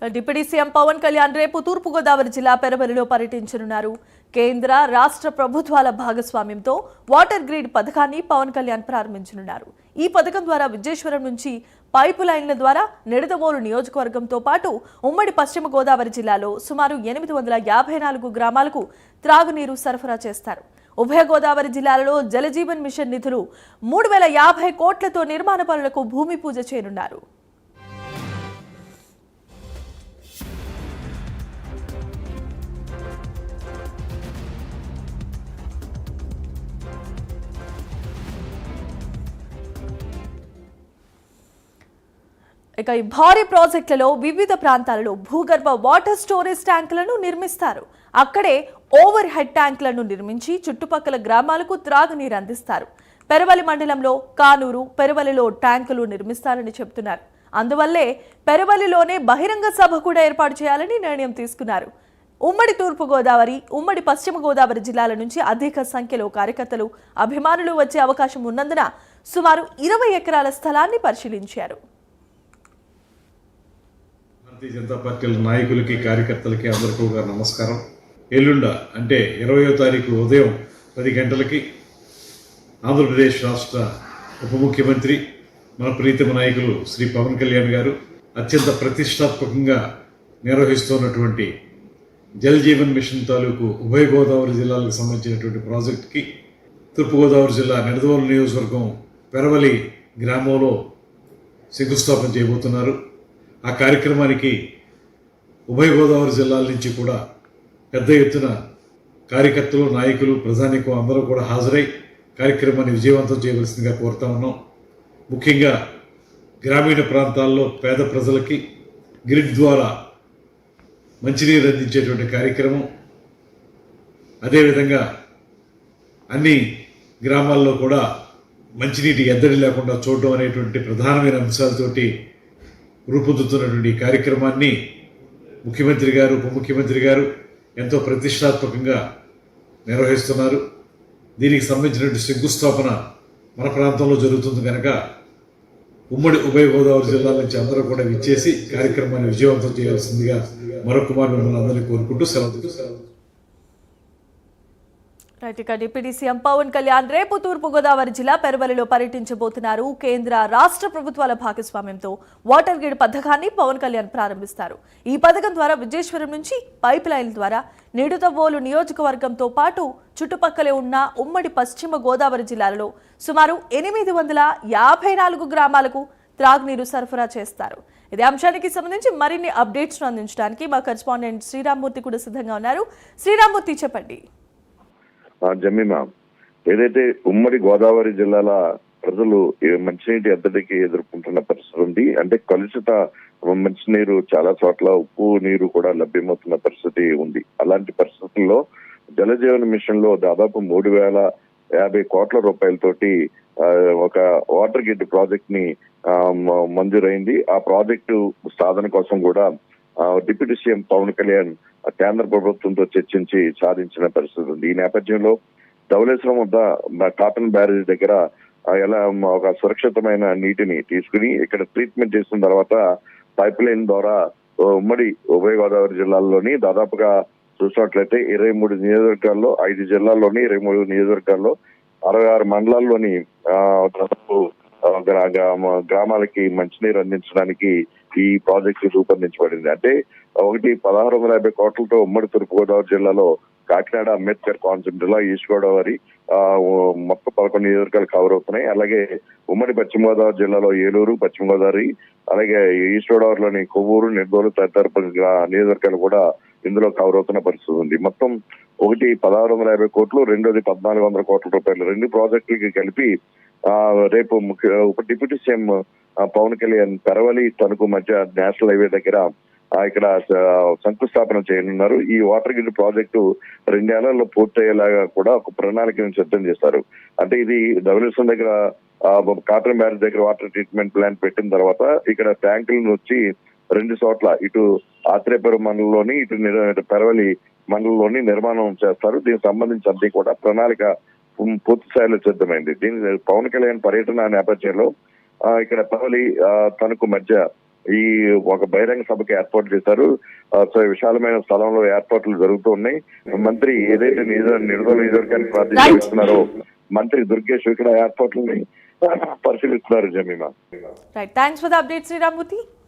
Deputy CM Pawan Kalyan రేపు తూర్పుగోదావరి జిల్లా పెరవలిలో పర్యటించనున్నారు. కేంద్ర రాష్ట్ర ప్రభుత్వాల భాగస్వామ్యంతో వాటర్ గ్రిడ్ పథకాన్ని పవన్ కళ్యాణ్ ప్రారంభించనున్నారు. ఈ పథకం ద్వారా విజయేశ్వరం నుంచి పైపు లైన్ల ద్వారా నిడదవోలు నియోజకవర్గంతో పాటు ఉమ్మడి పశ్చిమ గోదావరి జిల్లాలో సుమారు 854 గ్రామాలకు త్రాగునీరు సరఫరా చేస్తారు. ఉభయ గోదావరి జిల్లాలలో జలజీవన్ మిషన్ నిధులు 3050 కోట్లతో నిర్మాణ పనులకు భూమి పూజ చేయనున్నారు. ఇక ఈ భారీ ప్రాజెక్టులలో వివిధ ప్రాంతాలలో భూగర్భ వాటర్ స్టోరేజ్ ట్యాంకులను నిర్మిస్తారు. అక్కడే ఓవర్ హెడ్ ట్యాంకులను నిర్మించి చుట్టుపక్కల గ్రామాలకు త్రాగునీరు అందిస్తారు. పెరవలి మండలంలో కానూరు, పెరవలిలో ట్యాంకులు నిర్మిస్తారని చెబుతున్నారు. అందువల్లే పెరవలిలోనే బహిరంగ సభ కూడా ఏర్పాటు చేయాలని నిర్ణయం తీసుకున్నారు. ఉమ్మడి తూర్పు గోదావరి, ఉమ్మడి పశ్చిమ గోదావరి జిల్లాల నుంచి అధిక సంఖ్యలో కార్యకర్తలు, అభిమానులు వచ్చే అవకాశం ఉన్నందున సుమారు 20 ఎకరాల స్థలాన్ని పరిశీలించారు. భారతీయ జనతా పార్టీల నాయకులకి, కార్యకర్తలకి అందరికీ నమస్కారం. ఎల్లుండ అంటే 20వ తారీఖు ఉదయం 10 గంటలకి ఆంధ్రప్రదేశ్ రాష్ట్ర ఉప ముఖ్యమంత్రి మన ప్రీతమ నాయకులు శ్రీ పవన్ కళ్యాణ్ గారు అత్యంత ప్రతిష్టాత్మకంగా నిర్వహిస్తున్నటువంటి జల్ జీవన్ మిషన్ తాలూకు ఉభయ గోదావరి జిల్లాలకు సంబంధించినటువంటి ప్రాజెక్టుకి తూర్పుగోదావరి జిల్లా నిడదవోలు నియోజకవర్గం పెరవలి గ్రామంలో శంకుస్థాపన చేయబోతున్నారు. ఆ కార్యక్రమానికి ఉభయ గోదావరి జిల్లాల నుంచి కూడా పెద్ద ఎత్తున కార్యకర్తలు, నాయకులు, ప్రజానీకం అందరూ కూడా హాజరై కార్యక్రమాన్ని విజయవంతం చేయవలసిందిగా కోరుతా ఉన్నాం. ముఖ్యంగా గ్రామీణ ప్రాంతాల్లో పేద ప్రజలకి గ్రిడ్ ద్వారా మంచినీరు అందించేటువంటి కార్యక్రమం, అదేవిధంగా అన్ని గ్రామాల్లో కూడా మంచినీటి ఎద్దడి లేకుండా చూడడం అనేటువంటి ప్రధానమైన అంశాలతోటి రూపొందుతున్నటువంటి కార్యక్రమాన్ని ముఖ్యమంత్రి గారు, ఉప ముఖ్యమంత్రి గారు ఎంతో ప్రతిష్టాత్మకంగా నిర్వహిస్తున్నారు. దీనికి సంబంధించినటువంటి శంకుస్థాపన మన ప్రాంతంలో జరుగుతుంది కనుక ఉమ్మడి ఉభయ గోదావరి జిల్లాల నుంచి అందరూ కూడా విచ్చేసి కార్యక్రమాన్ని విజయవంతం చేయాల్సిందిగా మరొక మారు మిమ్మల్ని అందరినీ కోరుకుంటూ సెలవు. ఇక డిప్యూటీ సీఎం పవన్ కళ్యాణ్ రేపు తూర్పుగోదావరి జిల్లా పెరవలిలో పర్యటించబోతున్నారు. కేంద్ర రాష్ట్ర ప్రభుత్వాల భాగస్వామ్యంతో వాటర్ గ్రిడ్ పథకాన్ని పవన్ కళ్యాణ్ ప్రారంభిస్తారు. ఈ పథకం ద్వారా విజయేశ్వరం నుంచి పైప్ లైన్ల ద్వారా నిడదవోలు నియోజకవర్గంతో పాటు చుట్టుపక్కలే ఉన్న ఉమ్మడి పశ్చిమ గోదావరి జిల్లాలలో సుమారు 854 గ్రామాలకు త్రాగునీరు సరఫరా చేస్తారు. ఇదే అంశానికి సంబంధించి మరిన్ని అప్డేట్స్ అందించడానికి మా కరెస్పాండెంట్ శ్రీరామ్మూర్తి కూడా సిద్ధంగా ఉన్నారు. శ్రీరామ్మూర్తి, చెప్పండి. జమీమా, ఏదైతే ఉమ్మడి గోదావరి జిల్లాల ప్రజలు మంచినీటి ఎద్దడికి ఎదుర్కొంటున్న పరిస్థితి ఉంది. అంటే కలుషిత మంచినీరు చాలా చోట్ల ఉప్పు నీరు కూడా లభ్యమవుతున్న పరిస్థితి ఉంది. అలాంటి పరిస్థితుల్లో జలజీవన్ మిషన్ లో దాదాపు 3050 కోట్ల రూపాయలతోటి ఒక వాటర్ గ్రిడ్ ప్రాజెక్ట్ ని మంజూరైంది. ఆ ప్రాజెక్టు సాధన కోసం కూడా డిప్యూటీ సీఎం పవన్ కళ్యాణ్ కేంద్ర ప్రభుత్వంతో చర్చించి సాధించిన పరిస్థితి ఉంది. ఈ నేపథ్యంలో ధవళేశ్వరం వద్ద కాటన్ బ్యారేజ్ దగ్గర ఎలా ఒక సురక్షితమైన నీటిని తీసుకుని ఇక్కడ ట్రీట్మెంట్ చేసిన తర్వాత పైప్ లైన్ ద్వారా ఉమ్మడి ఉభయ గోదావరి జిల్లాల్లోని దాదాపుగా చూసినట్లయితే 23 నియోజకవర్గాల్లో 5 జిల్లాల్లోని 23 నియోజకవర్గాల్లో 66 మండలాల్లోని దాదాపు గ్రామాలకి మంచినీరు అందించడానికి ఈ ప్రాజెక్టు రూపొందించబడింది. అంటే 1650 కోట్లతో ఉమ్మడి తూర్పుగోదావరి జిల్లాలో కాకినాడ, అంబేద్కర్ కోనసీమ జిల్లా, ఈస్ట్ గోదావరి మొత్తం 11 నియోజకవర్గాలు కవర్ అవుతున్నాయి. అలాగే ఉమ్మడి పశ్చిమ గోదావరి జిల్లాలో ఏలూరు, పశ్చిమ గోదావరి, అలాగే ఈస్ట్ గోదావరిలోని కొవ్వూరు, నిడదవోలు తదితర నియోజకవర్గాలు కూడా ఇందులో కవర్ అవుతున్న పరిస్థితి ఉంది. మొత్తం ఒకటి 1650 కోట్లు, రెండోది 1400 కోట్ల రూపాయలు. 2 ప్రాజెక్టులకి కలిపి రేపు డిప్యూటీ సీఎం పవన్ కళ్యాణ్ పెరవలి, తణుకు మధ్య నేషనల్ హైవే దగ్గర ఇక్కడ శంకుస్థాపన చేయనున్నారు. ఈ వాటర్ గ్రిడ్ ప్రాజెక్టు 2 ఏళ్లలో పూర్తయ్యేలాగా కూడా ఒక ప్రణాళికను సిద్ధం చేస్తారు. అంటే ఇది ధవళేశ్వరం దగ్గర కాటన్ బ్యారేజ్ దగ్గర వాటర్ ట్రీట్మెంట్ ప్లాంట్ పెట్టిన తర్వాత ఇక్కడ ట్యాంకులను వచ్చి 2 చోట్ల ఇటు ఆత్రేయపురం మండలంలోని, ఇటు పెరవలి మండలంలోని నిర్మాణం చేస్తారు. దీనికి సంబంధించి అన్ని కూడా ప్రణాళిక పూర్తి స్థాయిలో సిద్ధమైంది. దీని పవన్ కళ్యాణ్ పర్యటన నేపథ్యంలో ఇక్కడ పెరవలి, తణుకు మధ్య ఈ ఒక బహిరంగ సభకి ఏర్పాటు చేశారు. సో విశాలమైన స్థలంలో ఏర్పాట్లు జరుగుతూ ఉన్నాయి. మంత్రి ఏదైతే నిడదవోలు నియోజకవర్గానికి ప్రాతినిధ్యం మంత్రి దుర్గేష్ ఇక్కడ ఏర్పాట్లని పరిశీలిస్తున్నారు. Jemima, right, thanks for the update Sriramamurthy.